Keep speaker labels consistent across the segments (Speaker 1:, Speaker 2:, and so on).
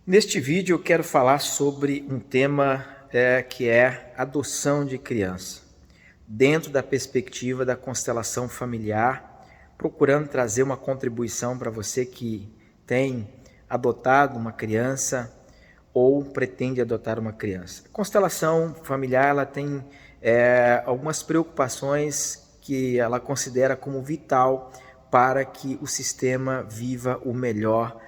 Speaker 1: Neste vídeo eu quero falar sobre um tema que é adoção de criança, dentro da perspectiva da constelação familiar, procurando trazer uma contribuição para você que tem adotado uma criança ou pretende adotar uma criança. A constelação familiar ela tem algumas preocupações que ela considera como vital para que o sistema viva o melhor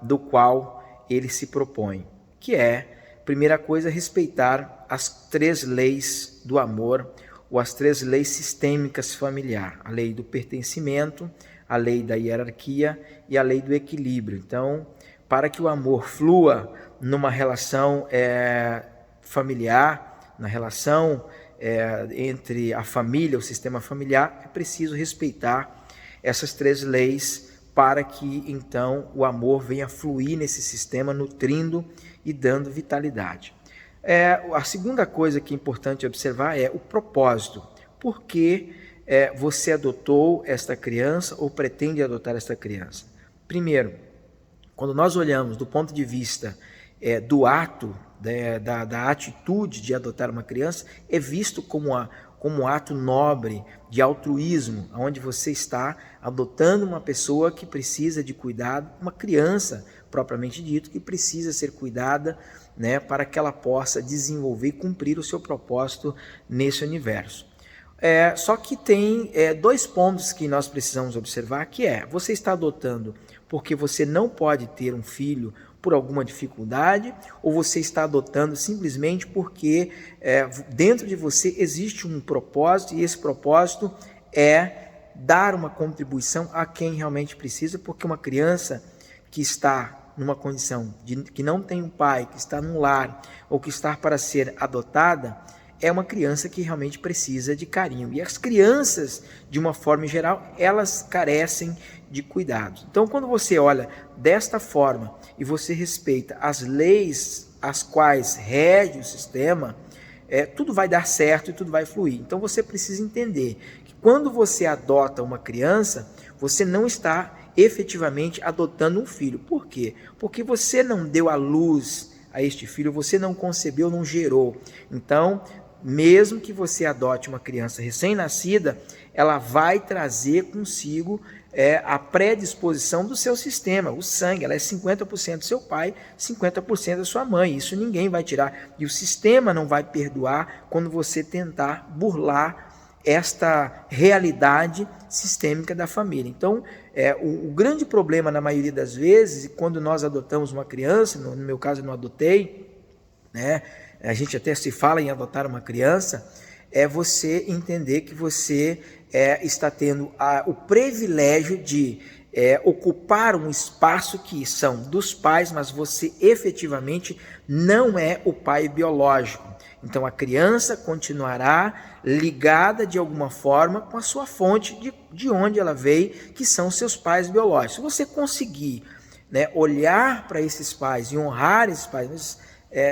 Speaker 1: do qual ele se propõe, que é, primeira coisa, respeitar as 3 leis do amor, ou as 3 leis sistêmicas familiar, a lei do pertencimento, a lei da hierarquia e a lei do equilíbrio. Então, para que o amor flua numa relação familiar, na relação entre a família, o sistema familiar, é preciso respeitar essas 3 leis para que então o amor venha fluir nesse sistema, nutrindo e dando vitalidade. A segunda coisa que é importante observar é o propósito. Por que você adotou esta criança ou pretende adotar esta criança? Primeiro, quando nós olhamos do ponto de vista do ato, da atitude de adotar uma criança, é visto como um ato nobre de altruísmo, onde você está adotando uma pessoa que precisa de cuidado, uma criança propriamente dito, que precisa ser cuidada, para que ela possa desenvolver e cumprir o seu propósito nesse universo. Só que tem 2 pontos que nós precisamos observar, que você está adotando porque você não pode ter um filho por alguma dificuldade, ou você está adotando simplesmente porque dentro de você existe um propósito, e esse propósito é dar uma contribuição a quem realmente precisa, porque uma criança que está numa condição que não tem um pai, que está num lar, ou que está para ser adotada, é uma criança que realmente precisa de carinho. E as crianças, de uma forma geral, elas carecem de cuidados. Então, quando você olha desta forma e você respeita as leis as quais rege o sistema, tudo vai dar certo e tudo vai fluir. Então, você precisa entender que quando você adota uma criança, você não está efetivamente adotando um filho. Por quê? Porque você não deu à luz a este filho, você não concebeu, não gerou. Então, mesmo que você adote uma criança recém-nascida, ela vai trazer consigo a predisposição do seu sistema, o sangue. Ela é 50% do seu pai, 50% da sua mãe. Isso ninguém vai tirar. E o sistema não vai perdoar quando você tentar burlar esta realidade sistêmica da família. Então, o grande problema na maioria das vezes, quando nós adotamos uma criança, no meu caso eu não adotei, a gente até se fala em adotar uma criança, é você entender que você está tendo o privilégio de ocupar um espaço que são dos pais, mas você efetivamente não é o pai biológico. Então a criança continuará ligada de alguma forma com a sua fonte de onde ela veio, que são seus pais biológicos. Se você conseguir olhar para esses pais e honrar esses pais, mas,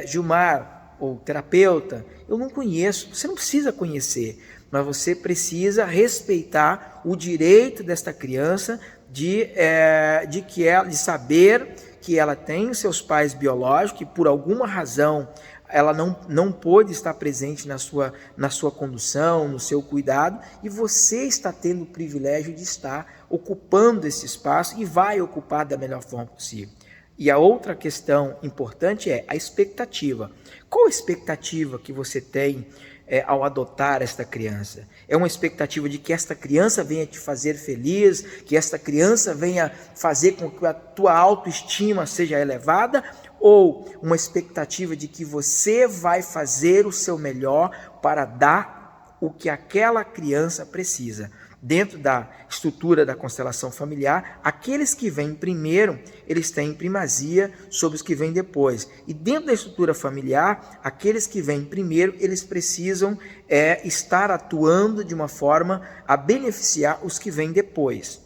Speaker 1: Gilmar, ou terapeuta, eu não conheço, você não precisa conhecer, mas você precisa respeitar o direito desta criança de saber que ela tem seus pais biológicos, que por alguma razão ela não pôde estar presente na sua condução, no seu cuidado, e você está tendo o privilégio de estar ocupando esse espaço e vai ocupar da melhor forma possível. E a outra questão importante é a expectativa. Qual a expectativa que você tem ao adotar esta criança? É uma expectativa de que esta criança venha te fazer feliz, que esta criança venha fazer com que a tua autoestima seja elevada, ou uma expectativa de que você vai fazer o seu melhor para dar o que aquela criança precisa? Dentro da estrutura da constelação familiar, aqueles que vêm primeiro, eles têm primazia sobre os que vêm depois. E dentro da estrutura familiar, aqueles que vêm primeiro, eles precisam estar atuando de uma forma a beneficiar os que vêm depois.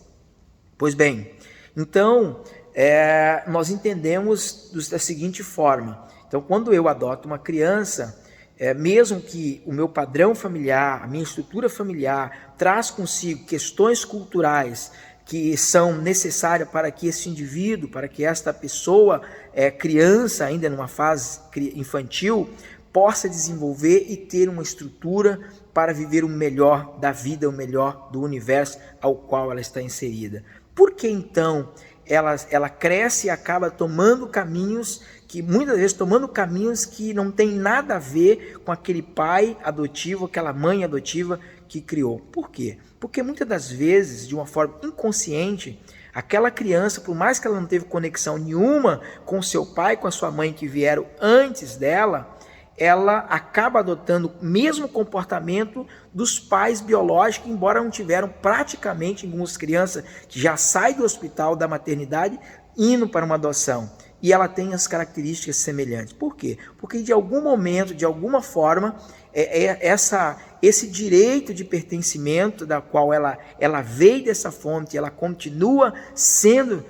Speaker 1: Pois bem, então, nós entendemos da seguinte forma. Então, quando eu adoto uma criança, mesmo que o meu padrão familiar, a minha estrutura familiar, traz consigo questões culturais que são necessárias para que esse indivíduo, para que esta pessoa, criança ainda numa fase infantil, possa desenvolver e ter uma estrutura para viver o melhor da vida, o melhor do universo ao qual ela está inserida. Por que então ela cresce e acaba tomando caminhos que muitas vezes que não tem nada a ver com aquele pai adotivo, aquela mãe adotiva que criou? Por quê? Porque muitas das vezes, de uma forma inconsciente, aquela criança, por mais que ela não teve conexão nenhuma com o seu pai, com a sua mãe que vieram antes dela, ela acaba adotando o mesmo comportamento dos pais biológicos, embora não tiveram praticamente, algumas crianças que já saem do hospital da maternidade, indo para uma adoção. E ela tem as características semelhantes. Por quê? Porque de algum momento, de alguma forma, esse direito de pertencimento, da qual ela veio dessa fonte, ela continua sendo,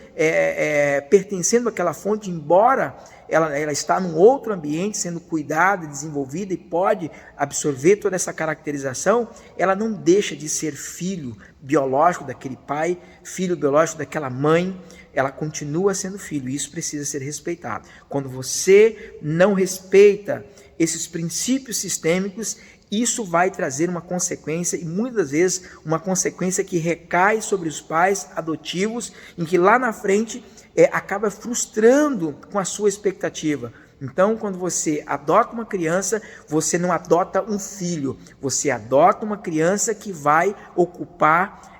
Speaker 1: pertencendo àquela fonte, embora ela está num outro ambiente, sendo cuidada, desenvolvida e pode absorver toda essa caracterização, ela não deixa de ser filho biológico daquele pai, filho biológico daquela mãe, ela continua sendo filho, e isso precisa ser respeitado. Quando você não respeita esses princípios sistêmicos, isso vai trazer uma consequência, e muitas vezes uma consequência que recai sobre os pais adotivos, em que lá na frente acaba frustrando com a sua expectativa. Então, quando você adota uma criança, você não adota um filho, você adota uma criança que vai ocupar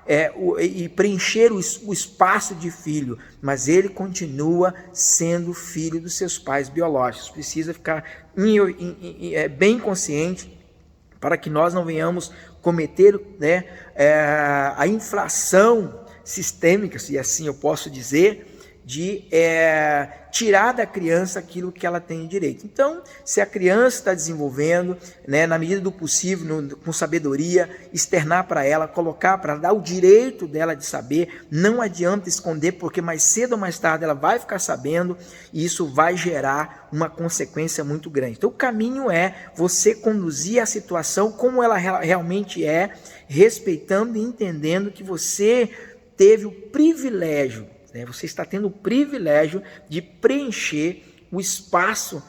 Speaker 1: e preencher o espaço de filho, mas ele continua sendo filho dos seus pais biológicos. Precisa ficar bem consciente para que nós não venhamos cometer a inflação sistêmica, se assim eu posso dizer, de tirar da criança aquilo que ela tem direito. Então, se a criança está desenvolvendo, na medida do possível, com sabedoria, externar para ela, colocar para dar o direito dela de saber, não adianta esconder, porque mais cedo ou mais tarde ela vai ficar sabendo, e isso vai gerar uma consequência muito grande. Então, o caminho é você conduzir a situação como ela realmente é, respeitando e entendendo que você teve o privilégio, você está tendo o privilégio de preencher o espaço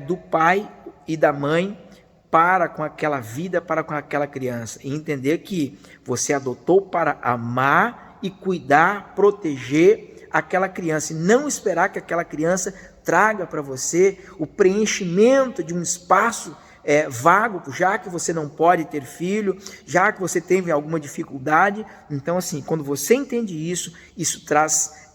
Speaker 1: do pai e da mãe para com aquela vida, para com aquela criança. E entender que você adotou para amar e cuidar, proteger aquela criança. E não esperar que aquela criança traga para você o preenchimento de um espaço vago, já que você não pode ter filho, já que você teve alguma dificuldade. Então, assim, quando você entende isso, isso traz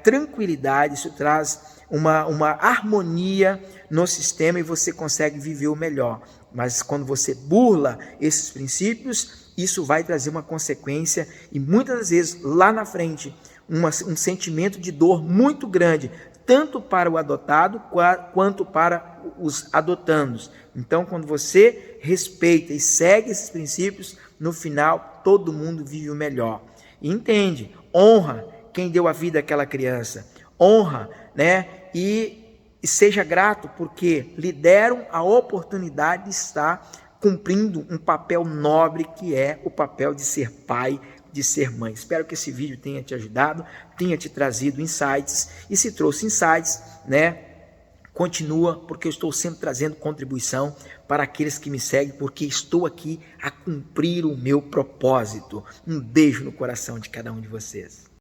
Speaker 1: tranquilidade, isso traz uma harmonia no sistema e você consegue viver o melhor. Mas quando você burla esses princípios, isso vai trazer uma consequência e muitas vezes lá na frente um sentimento de dor muito grande, tanto para o adotado quanto para os adotandos. Então, quando você respeita e segue esses princípios, no final todo mundo vive o melhor. E entende, honra quem deu a vida àquela criança, honra, e seja grato porque lhe deram a oportunidade de estar cumprindo um papel nobre, que é o papel de ser pai, de ser mãe. Espero que esse vídeo tenha te ajudado, tenha te trazido insights, e se trouxe insights, continua, porque eu estou sempre trazendo contribuição para aqueles que me seguem, porque estou aqui a cumprir o meu propósito. Um beijo no coração de cada um de vocês.